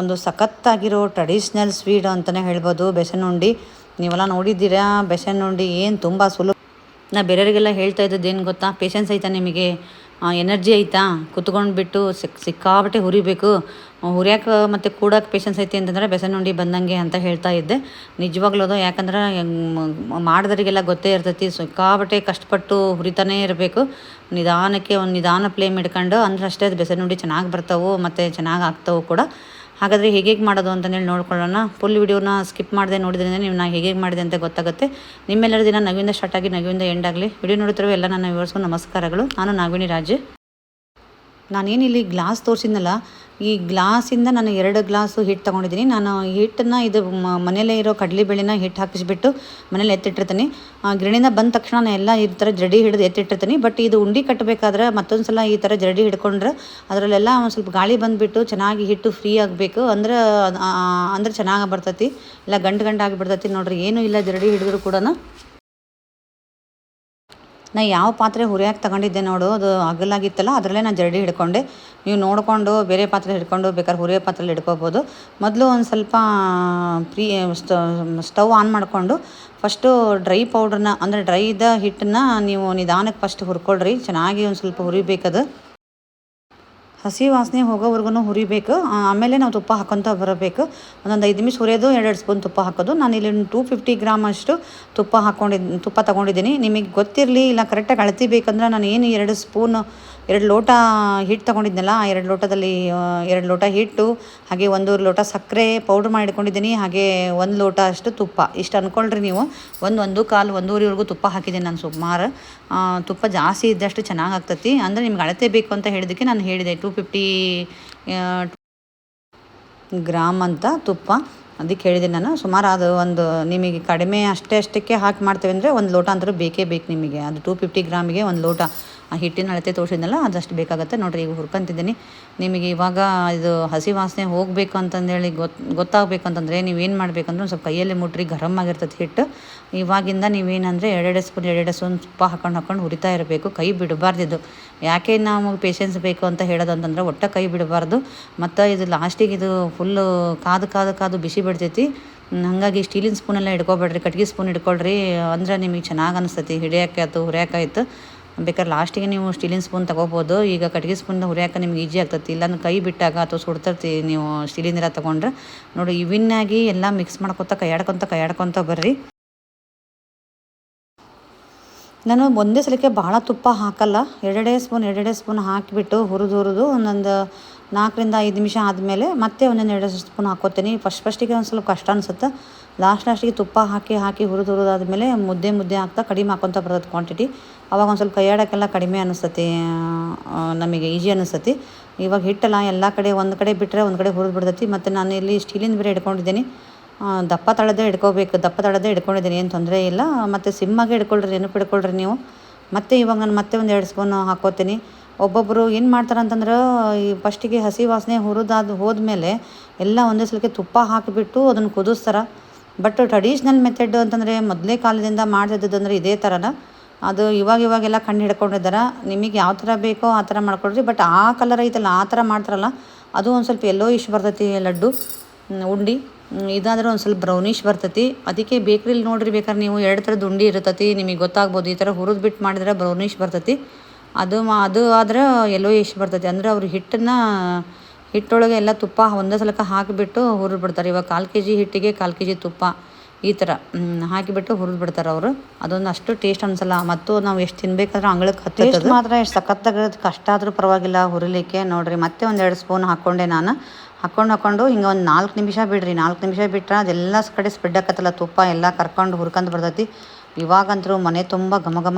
ಒಂದು ಸಖತ್ತಾಗಿರೋ traditional sweet ಅಂತಲೇ ಹೇಳ್ಬೋದು ಬೆಸನ್ ಉಂಡೆ. ನೀವೆಲ್ಲ ನೋಡಿದ್ದೀರಾ ಬೆಸನ್ ಉಂಡೆ ಏನು ತುಂಬ ಸುಲಭ. ನಾ ಬೇರೆಯವರಿಗೆಲ್ಲ ಹೇಳ್ತಾ ಇದ್ದದ್ದು ಏನು ಗೊತ್ತಾ, ಪೇಷನ್ಸ್ ಐತಾ ನಿಮಗೆ, ಎನರ್ಜಿ ಐತಾ, ಕುತ್ಕೊಂಡು ಬಿಟ್ಟು ಸಿಕ್ಕಾಬಟ್ಟೆ ಹುರಿಬೇಕು, ಹುರಿಯೋಕೆ ಮತ್ತು ಕೂಡೋಕೆ ಪೇಷನ್ಸ್ ಐತಿ ಅಂತಂದರೆ ಬೆಸನ್ ಉಂಡೆ ಬಂದಂಗೆ ಅಂತ ಹೇಳ್ತಾ ಇದ್ದೆ. ನಿಜವಾಗ್ಲೂ ಅದು, ಯಾಕಂದ್ರೆ ಮಾಡಿದವರಿಗೆಲ್ಲ ಗೊತ್ತೇ ಇರ್ತೈತಿ, ಸಿಕ್ಕಾಬಟ್ಟೆ ಕಷ್ಟಪಟ್ಟು ಹುರಿತಾನೇ ಇರಬೇಕು. ನಿಧಾನಕ್ಕೆ ಒಂದು ನಿಧಾನ ಫ್ಲೇಮ್ ಇಟ್ಕೊಂಡು ಅಂದ್ರೆ ಅಷ್ಟೇ ಅದು ಬೆಸನ್ ಉಂಡೆ ಚೆನ್ನಾಗಿ ಬರ್ತಾವೆ ಮತ್ತು ಚೆನ್ನಾಗಿ ಆಗ್ತಾವೆ ಕೂಡ. ಹಾಗಾದರೆ ಹೇಗೆ ಮಾಡೋದು ಅಂತಂದೇಳಿ ನೋಡ್ಕೊಳ್ಳೋಣ. ಫುಲ್ ವಿಡಿಯೋನ ಸ್ಕಿಪ್ ಮಾಡದೆ ನೋಡಿದ್ರಿಂದ ನೀವು ನಾ ಹೇಗೆ ಮಾಡಿದೆ ಅಂತ ಗೊತ್ತಾಗುತ್ತೆ. ನಿಮ್ಮೆಲ್ಲರ ದಿನ ನಗುವಿಂದ ಸ್ಟಾರ್ಟ್ ಆಗಿ ನಗುವಿಂದ ಎಂಡ್ ಆಗಲಿ. ವಿಡಿಯೋ ನೋಡುತ್ತಿರುವ ಎಲ್ಲ ನನ್ನ ವ್ಯೂವರ್ಸ್ಗೂ ನಮಸ್ಕಾರಗಳು. ನಾನು ನಾಗವೇಣಿ ರಾಜ್. ನಾನೇನಿಲ್ಲಿ ಗ್ಲಾಸ್ ತೋರಿಸಿದ್ನಲ್ಲ, ಈ ಗ್ಲಾಸಿಂದ ನಾನು 2 ಗ್ಲಾಸು ಹಿಟ್ಟು ತೊಗೊಂಡಿದ್ದೀನಿ. ನಾನು ಹಿಟ್ಟನ್ನು ಇದು ಮನೆಯಲ್ಲೇ ಇರೋ ಕಡಲೆಬೇಳೆನ ಹಿಟ್ಟು ಹಾಕಿಸ್ಬಿಟ್ಟು ಮನೇಲಿ ಎತ್ತಿಟ್ಟಿರ್ತೀನಿ. ಗಿರಣಿಯಿಂದ ಬಂದ ತಕ್ಷಣ ನಾನು ಎಲ್ಲ ಈ ಥರ ಜರಡಿ ಹಿಡಿದು ಎತ್ತಿಟ್ಟಿರ್ತೀನಿ. ಬಟ್ ಇದು ಉಂಡೆ ಕಟ್ಟಬೇಕಾದ್ರೆ ಮತ್ತೊಂದು ಸಲ ಈ ಥರ ಜರಡಿ ಹಿಡ್ಕೊಂಡ್ರೆ ಅದರಲ್ಲೆಲ್ಲ ಒಂದು ಸ್ವಲ್ಪ ಗಾಳಿ ಬಂದುಬಿಟ್ಟು ಚೆನ್ನಾಗಿ ಹಿಟ್ಟು ಫ್ರೀ ಆಗಬೇಕು, ಅಂದ್ರೆ ಚೆನ್ನಾಗಿ ಬರ್ತೈತಿ. ಇಲ್ಲ ಗಂಟು ಆಗಿಬಿಡ್ತೈತಿ ನೋಡ್ರಿ. ಏನೂ ಇಲ್ಲ ಜರಡಿ ಹಿಡಿದ್ರು ಕೂಡ. ನಾ ಯಾವ ಪಾತ್ರೆ ಹುರಿಯೋಕೆ ತಗೊಂಡಿದ್ದೆ ನೋಡು, ಅದು ಅಗಲಾಗಿತ್ತಲ್ಲ, ಅದರಲ್ಲೇ ನಾನು ಜರಡಿ ಹಿಡ್ಕೊಂಡೆ. ನೀವು ನೋಡಿಕೊಂಡು ಬೇರೆ ಪಾತ್ರೆ ಹಿಡ್ಕೊಂಡು ಬೇಕಾದ್ರೆ ಹುರಿಯೋ ಪಾತ್ರೆಲಿ ಹಿಡ್ಕೋಬೋದು. ಮೊದಲು ಒಂದು ಸ್ವಲ್ಪ ಸ್ಟವ್ ಆನ್ ಮಾಡಿಕೊಂಡು ಫಸ್ಟು ಡ್ರೈ ಪೌಡ್ರನ್ನ, ಅಂದರೆ ಡ್ರೈದ ಹಿಟ್ಟನ್ನು ನೀವು ನಿಧಾನಕ್ಕೆ ಫಸ್ಟ್ ಹುರ್ಕೊಳ್ರಿ. ಚೆನ್ನಾಗಿ ಒಂದು ಸ್ವಲ್ಪ ಹುರಿಬೇಕದು, ಹಸಿ ವಾಸನೆ ಹೋಗೋವರೆಗೂ ಹುರಿಬೇಕು. ಆಮೇಲೆ ನಾವು ತುಪ್ಪ ಹಾಕೊತ ಬರಬೇಕು. ಒಂದೊಂದು 5 ನಿಮಿಷ ಹುರಿಯೋದು, 2 ಸ್ಪೂನ್ ತುಪ್ಪ ಹಾಕೋದು. ನಾನಿಲ್ಲಿ 250 ಗ್ರಾಮ್ ಅಷ್ಟು ತುಪ್ಪ ತೊಗೊಂಡಿದ್ದೀನಿ. ನಿಮಗೆ ಗೊತ್ತಿರಲಿ, ಇಲ್ಲ ಕರೆಕ್ಟಾಗಿ ಅಳತಿ ಬೇಕಂದ್ರೆ ನಾನು ಏನು 2 ಲೋಟ ಹಿಟ್ಟು ತೊಗೊಂಡಿದ್ನಲ್ಲ, ಆ 2 ಲೋಟದಲ್ಲಿ 2 ಲೋಟ ಹಿಟ್ಟು, ಹಾಗೆ 1 ಲೋಟ ಸಕ್ಕರೆ ಪೌಡ್ರ್ ಮಾಡಿ ಇಟ್ಕೊಂಡಿದ್ದೀನಿ, ಹಾಗೆ 1 ಲೋಟ ಅಷ್ಟು ತುಪ್ಪ. ಇಷ್ಟು ಅಂದ್ಕೊಳ್ರಿ ನೀವು. 1.25 ತುಪ್ಪ ಹಾಕಿದ್ದೀನಿ ನಾನು. ಸುಮಾರು ತುಪ್ಪ ಜಾಸ್ತಿ ಇದ್ದಷ್ಟು ಚೆನ್ನಾಗಿ ಆಗ್ತೈತಿ. ಅಂದರೆ ನಿಮ್ಗೆ ಅಳತೆ ಬೇಕು ಅಂತ ಹೇಳಿದ್ದಕ್ಕೆ ನಾನು ಹೇಳಿದೆ 250 ಗ್ರಾಮ್ ಅಂತ ತುಪ್ಪ. ಅದಕ್ಕೆ ಹೇಳಿದ್ದೀನಿ ನಾನು. ಸುಮಾರು ಅದು ಒಂದು ನಿಮಗೆ ಕಡಿಮೆ ಅಷ್ಟಕ್ಕೆ ಹಾಕಿ ಮಾಡ್ತೇವೆ ಅಂದರೆ 1 ಲೋಟ ಅಂತೂ ಬೇಕೇ ಬೇಕು ನಿಮಗೆ. ಅದು 250 ಗ್ರಾಮಿಗೆ 1 ಲೋಟ ಆ ಹಿಟ್ಟಿನ ಅಳತೆ ತೋರಿಸಿದ್ನಲ್ಲ, ಅದಷ್ಟು ಬೇಕಾಗುತ್ತೆ ನೋಡಿರಿ. ಈಗ ಹುರ್ಕೊಂತಿದ್ದೀನಿ. ನಿಮಗೆ ಇವಾಗ ಇದು ಹಸಿ ವಾಸನೆ ಹೋಗಬೇಕು ಅಂತಂದೇಳಿ ಗೊತ್ತಾಗಬೇಕು ಅಂತಂದರೆ ನೀವೇನು ಮಾಡಬೇಕಂದ್ರೆ ಒಂದು ಸ್ವಲ್ಪ ಕೈಯಲ್ಲಿ ಮುಟ್ರಿ, ಗರಮ್ ಆಗಿರ್ತದೆ ಹಿಟ್ಟು. ಇವಾಗಿಂದ ನೀವೇನಂದರೆ 2 ಸ್ಪೂನ್ ತುಪ್ಪ ಹಾಕೊಂಡು ಹುರಿತಾ ಇರಬೇಕು. ಕೈ ಬಿಡಬಾರ್ದಿದ್ದು. ಯಾಕೆ ನಮಗೆ ಪೇಷನ್ಸ್ ಬೇಕು ಅಂತ ಹೇಳೋದಂತಂದ್ರೆ ಒಟ್ಟು ಕೈ ಬಿಡಬಾರ್ದು. ಮತ್ತು ಇದು ಲಾಸ್ಟಿಗೆ ಇದು ಫುಲ್ಲು ಕಾದು ಬಿಸಿ ಬಿಡ್ತೈತಿ. ಹಾಗಾಗಿ ಸ್ಟೀಲಿನ ಸ್ಪೂನೆಲ್ಲ ಹಿಡ್ಕೊಬೇಡ್ರಿ, ಕಟ್ಗೆ ಸ್ಪೂನ್ ಹಿಡ್ಕೊಳ್ರಿ. ಅಂದ್ರೆ ನಿಮಗೆ ಚೆನ್ನಾಗಿ ಅನಿಸ್ತೈತಿ ಹಿಡಿಯೋಕೆ ಆಯ್ತು, ಹುರಿಯೋಕೆ ಆಯ್ತು. ಬೇಕಾದ್ರೆ ಲಾಸ್ಟಿಗೆ ನೀವು ಸ್ಟೀಲಿನ ಸ್ಪೂನ್ ತೊಗೋಬೋದು. ಈಗ ಕಟ್ಗೆ ಸ್ಪೂನ್ ಹುರಿಯೋಕೆ ನಿಮ್ಗೆ ಈಜಿ ಆಗ್ತೈತಿ. ಇಲ್ಲಾಂದ್ರೆ ಕೈ ಬಿಟ್ಟಾಗ ಅಥವಾ ಸುಡ್ತೈತಿ ನೀವು ಸ್ಟೀಲಿಂದ ತೊಗೊಂಡ್ರೆ. ನೋಡಿ, ಇವಿನ್ನಾಗಿ ಎಲ್ಲ ಮಿಕ್ಸ್ ಮಾಡ್ಕೊತ ಕೈಯಾಡ್ಕೊತ ಬರ್ರಿ. ನಾನು ಒಂದೇ ಸಲಕ್ಕೆ ಭಾಳ ತುಪ್ಪ ಹಾಕಲ್ಲ. 2 ಸ್ಪೂನ್ ಹಾಕಿಬಿಟ್ಟು ಹುರಿದು ಒಂದೊಂದು 4ರಿಂದ 5 ನಿಮಿಷ ಆದಮೇಲೆ ಮತ್ತೆ ಒಂದೊಂದು 2 ಸ್ಪೂನ್ ಹಾಕ್ಕೋತೀನಿ. ಫಸ್ಟಿಗೆ ಒಂದು ಸ್ವಲ್ಪ ಕಷ್ಟ ಅನಿಸುತ್ತೆ. ಲಾಸ್ಟಿಗೆ ತುಪ್ಪ ಹಾಕಿ ಹುರಿದಾದ್ಮೇಲೆ ಮುದ್ದೆ ಹಾಕ್ತಾ ಕಡಿಮೆ ಹಾಕ್ಕೊತ ಬರ್ತದೆ ಕ್ವಾಂಟಿಟಿ. ಅವಾಗ ಒಂದು ಸ್ವಲ್ಪ ಕೈಯಾಡೋಕ್ಕೆಲ್ಲ ಕಡಿಮೆ ಅನ್ನಿಸ್ತತಿ, ನಮಗೆ ಈಜಿ ಅನ್ನಿಸ್ತತಿ. ಇವಾಗ ಹಿಟ್ಟಲ್ಲ ಎಲ್ಲ ಕಡೆ ಒಂದು ಕಡೆ ಬಿಟ್ಟರೆ ಒಂದು ಕಡೆ ಹುರಿದು ಬಿಡ್ತೈತಿ. ಮತ್ತು ನಾನು ಇಲ್ಲಿ ಸ್ಟೀಲಿಂದ ಬೇರೆ ಹಿಡ್ಕೊಂಡಿದ್ದೀನಿ. ದಪ್ಪ ತಳದೇ ಹಿಡ್ಕೊಂಡಿದ್ದೀನಿ, ಏನು ತೊಂದರೆ ಇಲ್ಲ. ಮತ್ತು ಸಿಮ್ಮಾಗೆ ಹಿಡ್ಕೊಳ್ರಿ, ನೆನಪು ಹಿಡ್ಕೊಳ್ರಿ ನೀವು. ಮತ್ತು ಇವಾಗ ನಾನು ಮತ್ತೆ ಒಂದು 2 ಸ್ಪೂನ್ ಹಾಕ್ಕೋತೀನಿ. ಒಬ್ಬೊಬ್ಬರು ಏನು ಮಾಡ್ತಾರೆ ಅಂತಂದ್ರೆ, ಈ ಫಸ್ಟಿಗೆ ಹಸಿ ವಾಸನೆ ಹೋದ್ಮೇಲೆ ಎಲ್ಲ ಒಂದೇ ಸಲಕ್ಕೆ ತುಪ್ಪ ಹಾಕಿಬಿಟ್ಟು ಅದನ್ನು ಕುದಿಸ್ತಾರೆ. ಬಟ್ ಟ್ರೆಡಿಷ್ನಲ್ ಮೆಥಡ್ ಅಂತಂದರೆ ಮೊದಲೇ ಕಾಲದಿಂದ ಮಾಡ್ತಿದ್ದದಂದ್ರೆ ಇದೇ ಥರನ. ಅದು ಇವಾಗೆಲ್ಲ ಕಣ್ಣು ಹಿಡ್ಕೊಂಡಿದ್ದಾರೆ. ನಿಮಗೆ ಯಾವ ಥರ ಬೇಕೋ ಆ ಥರ ಮಾಡ್ಕೊಳ್ರಿ. ಬಟ್ ಆ ಕಲರ್ ಐತಲ್ಲ, ಆ ಥರ ಮಾಡ್ತಾರಲ್ಲ, ಅದು ಒಂದು ಸ್ವಲ್ಪ ಎಲ್ಲೋ ಬರ್ತೈತಿ ಲಡ್ಡು ಉಂಡೆ. ಇದಾದರೆ ಒಂದು ಸ್ವಲ್ಪ ಬ್ರೌನಿಷ್ ಬರ್ತೈತಿ. ಅದಕ್ಕೆ ಬೇಕ್ರಿಲಿ ನೋಡ್ರಿ, ಬೇಕಾದ್ರೆ ನೀವು 2 ಥರದ ಉಂಡೆ ಇರ್ತೈತಿ, ನಿಮಗೆ ಗೊತ್ತಾಗ್ಬೋದು. ಈ ಥರ ಹುರಿದು ಬಿಟ್ಟು ಮಾಡಿದ್ರೆ ಬ್ರೌನಿಷ್ ಬರ್ತೈತಿ. ಅದು ಆದ್ರೆ ಎಲ್ಲೋ ಬರ್ತೈತಿ. ಅಂದರೆ ಅವರು ಹಿಟ್ಟೊಳಗೆ ಎಲ್ಲ ತುಪ್ಪ ಒಂದೇ ಸಲಕ್ಕೆ ಹಾಕಿಬಿಟ್ಟು ಹುರಿದು ಬಿಡ್ತಾರೆ. ಇವಾಗ 1/4 kg ಹಿಟ್ಟಿಗೆ 1/4 kg ತುಪ್ಪ ಈ ಥರ ಹಾಕಿಬಿಟ್ಟು ಹುರಿದು ಬಿಡ್ತಾರೆ ಅವರು. ಅದೊಂದು ಅಷ್ಟು ಟೇಸ್ಟ್ ಅನ್ಸಲ್ಲ. ಮತ್ತು ನಾವು ಎಷ್ಟು ತಿನ್ಬೇಕಾದ್ರೂ ಅಂಗಳಕ್ಕೆ ಹತ್ತೈತೆ ಮಾತ್ರ. ಎಷ್ಟು ಸಖತ್ತಾಗಿರೋದು, ಕಷ್ಟ ಆದರೂ ಪರವಾಗಿಲ್ಲ ಹುರಿಲಿಕ್ಕೆ. ನೋಡಿರಿ, ಮತ್ತೆ ಒಂದು 2 ಸ್ಪೂನ್ ಹಾಕ್ಕೊಂಡೆ ನಾನು. ಹಾಕ್ಕೊಂಡು ಹಿಂಗೆ ಒಂದು 4 ನಿಮಿಷ ಬಿಡ್ರಿ. 4 ನಿಮಿಷ ಬಿಟ್ಟರೆ ಅದೆಲ್ಲ ಕಡೆ ಸ್ಪ್ರೆಡ್ ಆಕತ್ತಲ್ಲ ತುಪ್ಪ, ಎಲ್ಲ ಹುರ್ಕೊಂಡು ಬರ್ತೈತಿ. ಇವಾಗಂತೂ ಮನೆ ತುಂಬ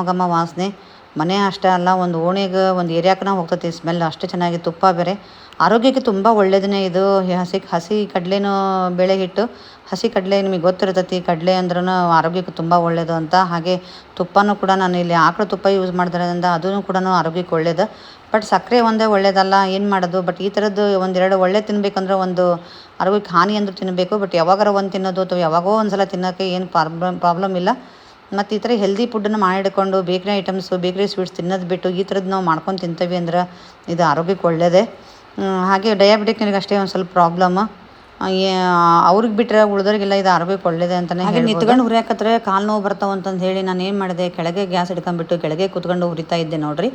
ಘಮ ವಾಸನೆ. ಮನೆ ಅಷ್ಟೇ ಅಲ್ಲ, ಒಂದು ಓಣಿಗೆ ಒಂದು ಏರಿಯಾಕನ ಹೋಗ್ತೈತಿ ಸ್ಮೆಲ್, ಅಷ್ಟು ಚೆನ್ನಾಗಿ. ತುಪ್ಪ ಬೇರೆ ಆರೋಗ್ಯಕ್ಕೆ ತುಂಬ ಒಳ್ಳೆಯದೇ ಇದು. ಹಸಿ ಕಡಲೆನೂ ಬೇಳೆ ಹಿಟ್ಟು, ಹಸಿ ಕಡಲೆ ನಿಮಗೆ ಗೊತ್ತಿರ್ತೈತಿ. ಕಡಲೆ ಅಂದ್ರೂ ಆರೋಗ್ಯಕ್ಕೆ ತುಂಬ ಒಳ್ಳೆಯದು ಅಂತ. ಹಾಗೆ ತುಪ್ಪನೂ ಕೂಡ ನಾನು ಇಲ್ಲಿ ಆಕಳ ತುಪ್ಪ ಯೂಸ್ ಮಾಡೋದ್ರಿಂದ ಅದೂ ಕೂಡ ಆರೋಗ್ಯಕ್ಕೆ ಒಳ್ಳೆಯದು. ಬಟ್ ಸಕ್ಕರೆ ಒಂದೇ ಒಳ್ಳೆಯದಲ್ಲ, ಏನು ಮಾಡೋದು. ಬಟ್ ಈ ಥರದ್ದು 1-2 ಒಳ್ಳೆ ತಿನ್ನಬೇಕಂದ್ರೆ ಒಂದು ಆರೋಗ್ಯಕ್ಕೆ ಹಾನಿ ಅಂದರೂ ತಿನ್ನಬೇಕು. ಬಟ್ ಯಾವಾಗಾರ ಒಂದು ತಿನ್ನೋದು ಅಥವಾ ಯಾವಾಗೋ ಒಂದು ಸಲ ತಿನ್ನೋಕ್ಕೆ ಏನು ಪ್ರಾಬ್ಲಮ್ ಇಲ್ಲ. ಮತ್ತು ಈ ಥರ ಹೆಲ್ದಿ ಫುಡ್ಡನ್ನು ಮಾಡಿಡ್ಕೊಂಡು ಬೇಕ್ರಿ ಐಟಮ್ಸು, ಬೇಕ್ರಿ ಸ್ವೀಟ್ಸ್ ತಿನ್ನೋದು ಬಿಟ್ಟು ಈ ಥರದ್ದು ನಾವು ಮಾಡ್ಕೊಂಡು ತಿಂತೀವಿ ಅಂದ್ರೆ ಇದು ಆರೋಗ್ಯಕ್ಕೆ ಒಳ್ಳೆಯದೇ. ಹಾಗೆ ಡಯಾಬಿಟಿಕ್ನರಿಗೆ ಅಷ್ಟೇ ಒಂದು ಸ್ವಲ್ಪ ಪ್ರಾಬ್ಲಮ್. ಅವ್ರಿಗೆ ಬಿಟ್ಟರೆ ಉಳಿದೋರಿಗೆಲ್ಲ ಇದು ಆರೋಗ್ಯಕ್ಕೆ ಒಳ್ಳೇದೇ ಅಂತಲೇ ಹಾಗೆ ನಿಂತ್ಕೊಂಡು ಹುರಿಯಾಕತ್ರೆ ಕಾಲು ನೋವು ಬರ್ತಾವೆ ಅಂತಂದು ಹೇಳಿ ನಾನು ಏನು ಮಾಡಿದೆ, ಕೆಳಗೆ ಗ್ಯಾಸ್ ಹಿಡ್ಕೊಂಡ್ಬಿಟ್ಟು ಕೆಳಗೆ ಕೂತ್ಕೊಂಡು ಹುರಿತಾ ಇದ್ದೆ ನೋಡಿರಿ.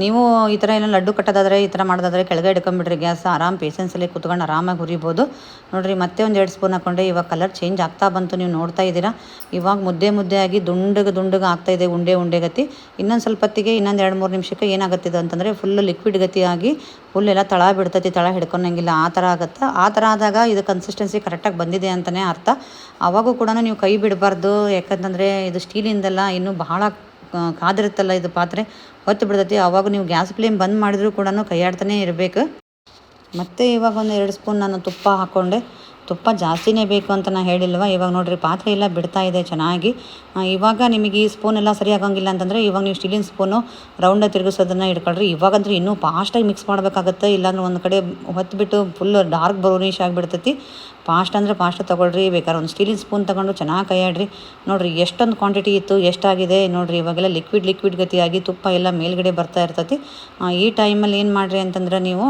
ನೀವು ಈ ಥರ ಏನೋ ಲಡ್ಡು ಕಟ್ಟೋದಾದರೆ ಈ ಥರ ಮಾಡೋದಾದರೆ ಕೆಳಗೆ ಹಿಡ್ಕೊಂಡ್ಬಿಡ್ರಿ ಗ್ಯಾಸ್, ಆರಾಮ್ ಪೇಷನ್ಸಲ್ಲಿ ಕೂತ್ಕೊಂಡು ಆರಾಮಾಗಿ ಹುರಿಬೋದು ನೋಡಿರಿ. ಮತ್ತೆ ಒಂದು 2 ಸ್ಪೂನ್ ಹಾಕ್ಕೊಂಡೆ. ಇವಾಗ ಕಲರ್ ಚೇಂಜ್ ಆಗ್ತಾ ಬಂತು, ನೀವು ನೋಡ್ತಾ ಇದ್ದೀರಾ. ಇವಾಗ ಮುದ್ದೆ ಆಗಿ ದುಂಡಗೆ ಆಗ್ತಾಯಿದೆ, ಉಂಡೆ ಗತಿ. ಇನ್ನೊಂದು ಸ್ವಲ್ಪ ಹೊತ್ತಿಗೆ ಇನ್ನೊಂದು 2-3 ನಿಮಿಷಕ್ಕೆ ಏನಾಗುತ್ತಿದೆ ಅಂತಂದರೆ ಫುಲ್ಲು ಲಿಕ್ವಿಡ್ ಗತಿಯಾಗಿ ಫುಲ್ ಎಲ್ಲ ತಳ ಬಿಡ್ತೈತಿ, ತಳ ಹಿಡ್ಕೊಂಡಂಗಿಲ್ಲ, ಆ ಥರ ಆಗುತ್ತೆ. ಆ ಥರ ಆದಾಗ ಇದು ಕನ್ಸಿಸ್ಟೆನ್ಸಿ ಕರೆಕ್ಟಾಗಿ ಬಂದಿದೆ ಅಂತಲೇ ಅರ್ಥ. ಆವಾಗೂ ಕೂಡ ನೀವು ಕೈ ಬಿಡಬಾರ್ದು, ಯಾಕಂತಂದರೆ ಇದು ಸ್ಟೀಲಿಂದಲ್ಲ, ಇನ್ನೂ ಬಹಳ ಕಾದಿರುತ್ತಲ್ಲ ಇದು ಪಾತ್ರೆ, ಹೊತ್ತು ಬಿಡ್ತೈತಿ. ಆವಾಗ ನೀವು ಗ್ಯಾಸ್ ಫ್ಲೇಮ್ ಬಂದ್ ಮಾಡಿದ್ರೂ ಕೂಡ ಕೈಯಾಡ್ತಾನೆ ಇರಬೇಕು. ಮತ್ತು ಇವಾಗ ಒಂದು 2 ಸ್ಪೂನ್ ನಾನು ತುಪ್ಪ ಹಾಕ್ಕೊಂಡೆ. ತುಪ್ಪ ಜಾಸ್ತಿನೇ ಬೇಕು ಅಂತ ನಾನು ಹೇಳಿಲ್ವ. ಇವಾಗ ನೋಡಿರಿ ಪಾತ್ರೆ ಎಲ್ಲ ಬಿಡ್ತಾ ಇದೆ ಚೆನ್ನಾಗಿ. ಇವಾಗ ನಿಮಗೆ ಈ ಸ್ಪೂನ್ ಎಲ್ಲ ಸರಿ ಆಗೋಂಗಿಲ್ಲ ಅಂತಂದರೆ ಇವಾಗ ನೀವು ಸ್ಟೀಲಿನ ಸ್ಪೂನು ರೌಂಡಾಗಿ ತಿರುಗಿಸೋದನ್ನು ಇಟ್ಕೊಳ್ರಿ. ಇವಾಗಂದ್ರೆ ಇನ್ನೂ ಫಾಸ್ಟಾಗಿ ಮಿಕ್ಸ್ ಮಾಡಬೇಕಾಗತ್ತೆ, ಇಲ್ಲಾಂದ್ರೆ ಒಂದು ಕಡೆ ಹೊತ್ಬಿಟ್ಟು ಫುಲ್ ಡಾರ್ಕ್ ಬ್ರೌನಿಶ್ ಆಗಿಬಿಡ್ತೈತಿ. ಫಾಸ್ಟ್ ತೊಗೊಳ್ರಿ. ಬೇಕಾದ್ರೆ ಒಂದು ಸ್ಟೀಲಿನ ಸ್ಪೂನ್ ತೊಗೊಂಡು ಚೆನ್ನಾಗಿ ಕೈಯಾಡ್ರಿ. ನೋಡಿರಿ ಎಷ್ಟೊಂದು ಕ್ವಾಂಟಿಟಿ ಇತ್ತು, ಎಷ್ಟಾಗಿದೆ ನೋಡಿರಿ. ಇವಾಗೆಲ್ಲ ಲಿಕ್ವಿಡ್ ಗತಿಯಾಗಿ ತುಪ್ಪ ಎಲ್ಲ ಮೇಲ್ಗಡೆ ಬರ್ತಾ ಇರ್ತೈತಿ. ಈ ಟೈಮಲ್ಲಿ ಏನು ಮಾಡಿರಿ ಅಂತಂದ್ರೆ ನೀವು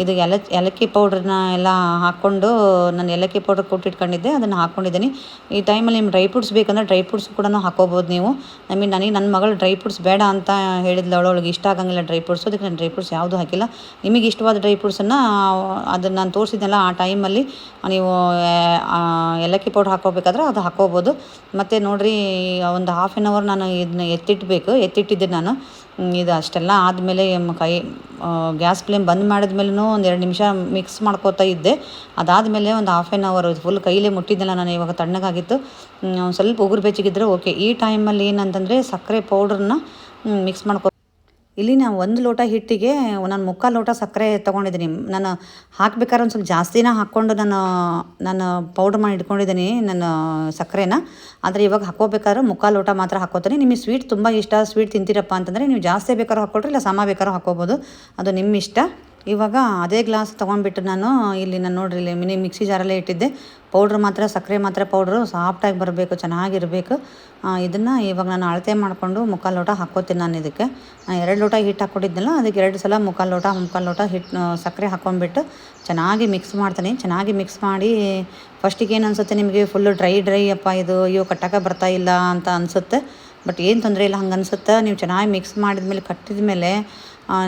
ಇದು ಏಲಕ್ಕಿ ಪೌಡ್ರನ್ನ ಎಲ್ಲ ಹಾಕ್ಕೊಂಡು, ನಾನು ಏಲಕ್ಕಿ ಪೌಡ್ರ್ ಕೊಟ್ಟಿಟ್ಕೊಂಡಿದ್ದೆ, ಅದನ್ನು ಹಾಕ್ಕೊಂಡಿದ್ದೀನಿ. ಈ ಟೈಮಲ್ಲಿ ನಿಮ್ಮ ಡ್ರೈ ಫ್ರೂಟ್ಸ್ ಬೇಕಂದ್ರೆ ಡ್ರೈ ಫ್ರೂಟ್ಸ್ ಕೂಡ ಹಾಕೋಬೋದು ನೀವು. ನನಗೆ ನನ್ನ ಮಗಳು ಡ್ರೈ ಫ್ರೂಟ್ಸ್ ಬೇಡ ಅಂತ ಹೇಳಿದ್ಲು, ಅವಳಿಗೆ ಇಷ್ಟ ಆಗಂಗಿಲ್ಲ ಡ್ರೈ ಫ್ರೂಟ್ಸು, ಅದಕ್ಕೆ ನಾನು ಡ್ರೈ ಫ್ರೂಟ್ಸ್ ಯಾವುದೂ ಹಾಕಿಲ್ಲ. ನಿಮಗೆ ಇಷ್ಟವಾದ ಡ್ರೈ ಫ್ರೂಟ್ಸನ್ನು ಅದನ್ನು ನಾನು ತೋರಿಸಿದ್ನಲ್ಲ ಆ ಟೈಮಲ್ಲಿ ನೀವು ಏಲಕ್ಕಿ ಪೌಡ್ರ್ ಹಾಕೋಬೇಕಾದ್ರೆ ಅದು ಹಾಕೋಬೋದು. ಮತ್ತು ನೋಡಿರಿ ಒಂದು 1/2 hour ನಾನು ಇದನ್ನ ಎತ್ತಿಟ್ಟಿದ್ದೆ ನಾನು. ಇದು ಅಷ್ಟೆಲ್ಲ ಆದಮೇಲೆ ಗ್ಯಾಸ್ ಫ್ಲೇಮ್ ಬಂದ್ ಮಾಡಿದ್ಮೇಲೂ ಒಂದು 2 ನಿಮಿಷ ಮಿಕ್ಸ್ ಮಾಡ್ಕೋತಾ ಇದ್ದೆ. ಅದಾದಮೇಲೆ ಒಂದು 1/2 hour ಫುಲ್ ಕೈಲೇ ಮುಟ್ಟಿದ್ದೆಲ್ಲ ನಾನು. ಇವಾಗ ತಣ್ಣಗಾಗಿತ್ತು, ಸ್ವಲ್ಪ ಉಗುರು ಬೆಚ್ಚಗಿದ್ರೆ ಓಕೆ. ಈ ಟೈಮಲ್ಲಿ ಏನಂತಂದರೆ ಸಕ್ಕರೆ ಪೌಡ್ರನ್ನ ಮಿಕ್ಸ್ ಮಾಡ್ಕೊ. ಇಲ್ಲಿ ನಾನು 1 ಲೋಟ ಹಿಟ್ಟಿಗೆ ನಾನು 3/4 ಲೋಟ ಸಕ್ಕರೆ ತೊಗೊಂಡಿದ್ದೀನಿ. ನಾನು ಹಾಕ್ಬೇಕಾದ್ರೆ ಒಂದು ಸ್ವಲ್ಪ ಜಾಸ್ತಿನ ಹಾಕ್ಕೊಂಡು ನಾನು ಪೌಡ್ರ್ ಮಾಡಿ ಇಟ್ಕೊಂಡಿದ್ದೀನಿ ನಾನು ಸಕ್ಕರೆನ. ಆದರೆ ಇವಾಗ ಹಾಕೋಬೇಕಾದ್ರೆ 3/4 ಲೋಟ ಮಾತ್ರ ಹಾಕ್ಕೋತೀನಿ. ನಿಮಗೆ ಸ್ವೀಟ್ ತುಂಬ ಇಷ್ಟ, ಸ್ವೀಟ್ ತಿಂತೀರಪ್ಪ ಅಂತಂದರೆ ನೀವು ಜಾಸ್ತಿ ಬೇಕಾದ್ರೂ ಹಾಕ್ಕೊಳ್ರಿ, ಇಲ್ಲ ಸಮ ಬೇಕಾದ್ರೂ ಹಾಕ್ಕೋಬೋದು, ಅದು ನಿಮ್ಮ ಇಷ್ಟ. ಇವಾಗ ಅದೇ ಗ್ಲಾಸ್ ತೊಗೊಂಡ್ಬಿಟ್ಟು ನಾನು ನೋಡಿರಿ ಇಲ್ಲಿ ಮಿಕ್ಸಿ ಜಾರಲ್ಲೇ ಇಟ್ಟಿದ್ದೆ. ಪೌಡ್ರ್ ಮಾತ್ರ ಸಕ್ಕರೆ ಮಾತ್ರ ಪೌಡ್ರು ಸಾಫ್ಟಾಗಿ ಬರಬೇಕು, ಚೆನ್ನಾಗಿರಬೇಕು. ಇದನ್ನು ಇವಾಗ ನಾನು ಅಳತೆ ಮಾಡಿಕೊಂಡು 3/4 ಲೋಟ ಹಾಕ್ಕೋತೀನಿ. ನಾನು ಇದಕ್ಕೆ 2 ಲೋಟ ಹಿಟ್ಟು ಹಾಕ್ಕೊಂಡಿದ್ನಲ್ಲ, ಅದಕ್ಕೆ 2 ಸಲ 3/4 ಲೋಟ ಹಿಟ್ಟು ಸಕ್ಕರೆ ಹಾಕ್ಕೊಂಡ್ಬಿಟ್ಟು ಚೆನ್ನಾಗಿ ಮಿಕ್ಸ್ ಮಾಡ್ತೀನಿ. ಚೆನ್ನಾಗಿ ಮಿಕ್ಸ್ ಮಾಡಿ ಫಸ್ಟಿಗೆ ಏನು ಅನಿಸುತ್ತೆ ನಿಮಗೆ, ಫುಲ್ಲು ಡ್ರೈ ಅಪ್ಪ ಇದು, ಅಯ್ಯೋ ಕಟ್ಟಕ್ಕೆ ಬರ್ತಾ ಇಲ್ಲ ಅಂತ ಅನಿಸುತ್ತೆ. ಬಟ್ ಏನು ತೊಂದರೆ ಇಲ್ಲ, ಹಂಗೆ ಅನಿಸುತ್ತೆ. ನೀವು ಚೆನ್ನಾಗಿ ಮಿಕ್ಸ್ ಮಾಡಿದ್ಮೇಲೆ ಕಟ್ಟಿದ ಮೇಲೆ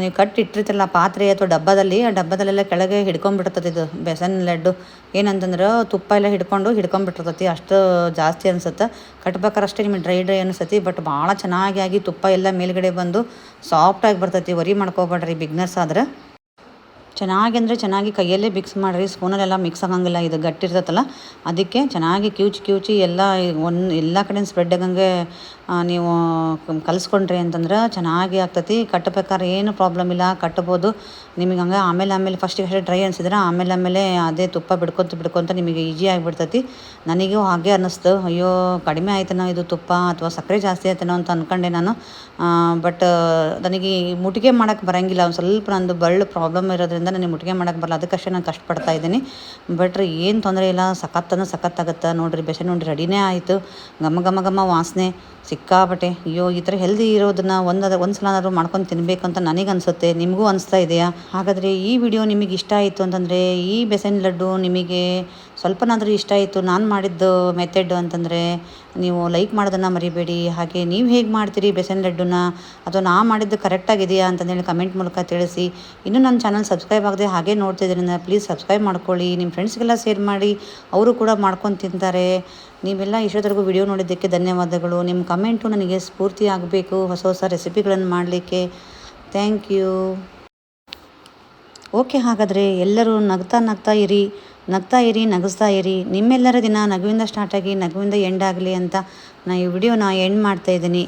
ನೀವು ಕಟ್ಟಿಟ್ಟಿರ್ತಿರಲ್ಲ ಪಾತ್ರೆ ಅಥವಾ ಡಬ್ಬದಲ್ಲಿ, ಆ ಡಬ್ಬದಲ್ಲೆಲ್ಲ ಕೆಳಗೆ ಹಿಡ್ಕೊಂಡ್ಬಿಡ್ತದೆ ಇದು ಬೇಸನ್ ಲಡ್ಡು. ಏನಂತಂದ್ರೆ ತುಪ್ಪ ಎಲ್ಲ ಹಿಡ್ಕೊಂಡ್ಬಿಟ್ಟಿರ್ತೈತಿ, ಅಷ್ಟು ಜಾಸ್ತಿ ಅನಿಸುತ್ತೆ. ಕಟ್ಬೇಕಾದ್ರೆ ಅಷ್ಟೇ ನಿಮಗೆ ಡ್ರೈ ಅನಿಸ್ತೈತಿ, ಬಟ್ ಭಾಳ ಚೆನ್ನಾಗಿ ಆಗಿ ತುಪ್ಪ ಎಲ್ಲ ಮೇಲ್ಗಡೆ ಬಂದು ಸಾಫ್ಟಾಗಿ ಬರ್ತೈತಿ. ವರಿ ಮಾಡ್ಕೋಬೇಡ್ರಿ ಬಿಗ್ನರ್ಸ್ ಆದ್ರೆ. ಚೆನ್ನಾಗಿ ಕೈಯಲ್ಲೇ ಮಿಕ್ಸ್ ಮಾಡಿರಿ, ಸ್ಪೂನಲ್ಲೆಲ್ಲ ಮಿಕ್ಸ್ ಆಗಂಗಿಲ್ಲ, ಇದು ಗಟ್ಟಿರ್ತೈತಲ್ಲ. ಅದಕ್ಕೆ ಚೆನ್ನಾಗಿ ಕ್ಯೂಚಿ ಎಲ್ಲ ಎಲ್ಲ ಕಡೆ ಸ್ಪ್ರೆಡ್ ಆಗಂಗೆ ನೀವು ಕಲಿಸ್ಕೊಂಡ್ರಿ ಅಂತಂದ್ರೆ ಚೆನ್ನಾಗಿ ಆಗ್ತೈತಿ. ಕಟ್ಟಬೇಕಾದ್ರೆ ಏನು ಪ್ರಾಬ್ಲಮ್ ಇಲ್ಲ, ಕಟ್ಬೋದು ನಿಮಗೆ. ಹಂಗೆ ಆಮೇಲೆ ಫಸ್ಟಿಗೆ ಅಷ್ಟೇ ಡ್ರೈ ಅನಿಸಿದ್ರೆ ಆಮೇಲೆ ಅದೇ ತುಪ್ಪ ಬಿಡ್ಕೊತ ನಿಮಗೆ ಈಜಿ ಆಗಿಬಿಡ್ತೈತಿ. ನನಗೂ ಹಾಗೆ ಅನ್ನಿಸ್ತು, ಅಯ್ಯೋ ಕಡಿಮೆ ಆಯ್ತನೋ ಇದು ತುಪ್ಪ ಅಥವಾ ಸಕ್ಕರೆ ಜಾಸ್ತಿ ಆಯ್ತನೋ ಅಂತ ಅಂದ್ಕೊಂಡೆ ನಾನು. ಬಟ್ ನನಗೆ ಮುಟ್ಟಿಗೆ ಮಾಡೋಕ್ಕೆ ಬರೋಂಗಿಲ್ಲ, ಒಂದು ಸ್ವಲ್ಪ ನಂದು ಬಳ್ಳು ಪ್ರಾಬ್ಲಮ್ ಇರೋದ್ರಿಂದ ನನಗೆ ಮುಟ್ಟಿಗೆ ಮಾಡೋಕ್ಕೆ ಬರಲ್ಲ, ಅದಕ್ಕಷ್ಟೇ ನಾನು ಕಷ್ಟಪಡ್ತಾ ಇದ್ದೀನಿ. ಬಟ್ ಏನು ತೊಂದರೆ ಇಲ್ಲ, ಸಖತ್ತಾಗುತ್ತೆ ನೋಡಿರಿ. ಬೇಸನ್ ಉಂಡೆ ರೆಡಿನೇ ಆಯಿತು. ಘಮ ವಾಸನೆ ಸಿಕ್ಕಾಪಟ್ಟೆ. ಅಯ್ಯೋ ಈ ಥರ ಹೆಲ್ದಿ ಇರೋದನ್ನು ಒಂದು ಸಲನಾದರೂ ಮಾಡ್ಕೊಂಡು ತಿನ್ನಬೇಕು ಅಂತ ನನಗೆ ಅನಿಸುತ್ತೆ. ನಿಮಗೂ ಅನಿಸ್ತಾ ಇದೆಯಾ? ಹಾಗಾದರೆ ಈ ವಿಡಿಯೋ ನಿಮಗೆ ಇಷ್ಟ ಆಯಿತು ಅಂತಂದರೆ, ಈ ಬೇಸನ್ ಲಡ್ಡು ನಿಮಗೆ ಸ್ವಲ್ಪನಾದರೂ ಇಷ್ಟ ಆಯಿತು ನಾನು ಮಾಡಿದ್ದು ಮೆಥಡ್ ಅಂತಂದರೆ, ನೀವು ಲೈಕ್ ಮಾಡೋದನ್ನು ಮರಿಬೇಡಿ. ಹಾಗೆ ನೀವು ಹೇಗೆ ಮಾಡ್ತೀರಿ ಬೇಸನ್ ಲಡ್ಡುನ, ಅಥವಾ ನಾ ಮಾಡಿದ್ದು ಕರೆಕ್ಟಾಗಿದೆಯಾ ಅಂತಂದೇಳಿ ಕಮೆಂಟ್ ಮೂಲಕ ತಿಳಿಸಿ. ಇನ್ನೂ ನನ್ನ ಚಾನಲ್ ಸಬ್ಸ್ಕ್ರೈಬ್ ಆಗದೆ ಹಾಗೆ ನೋಡ್ತಿದ್ರಿಂದ ಪ್ಲೀಸ್ ಸಬ್ಸ್ಕ್ರೈಬ್ ಮಾಡ್ಕೊಳ್ಳಿ. ನಿಮ್ಮ ಫ್ರೆಂಡ್ಸ್ಗೆಲ್ಲ ಶೇರ್ ಮಾಡಿ, ಅವರು ಕೂಡ ಮಾಡ್ಕೊಂಡು ತಿಂತಾರೆ. ನೀವೆಲ್ಲ ಇಷ್ಟೊತ್ತರೆಗೂ ವಿಡಿಯೋ ನೋಡಿದ್ದಕ್ಕೆ ಧನ್ಯವಾದಗಳು. ನಿಮ್ಮ ಕಮೆಂಟು ನನಗೆ ಸ್ಫೂರ್ತಿ ಆಗಬೇಕು ಹೊಸ ರೆಸಿಪಿಗಳನ್ನು ಮಾಡಲಿಕ್ಕೆ. Thank you. ಓಕೆ, ಹಾಗಾದರೆ ಎಲ್ಲರೂ ನಗ್ತಾ ಇರಿ, ನಗಿಸ್ತಾ ಇರಿ. ನಿಮ್ಮೆಲ್ಲರ ದಿನ ನಗುವಿಂದ ಸ್ಟಾರ್ಟಾಗಿ ನಗುವಿಂದ ಎಂಡ್ ಆಗಲಿ ಅಂತ ನಾನು ಈ ವಿಡಿಯೋನ ಎಂಡ್ ಮಾಡ್ತಾಯಿದ್ದೀನಿ.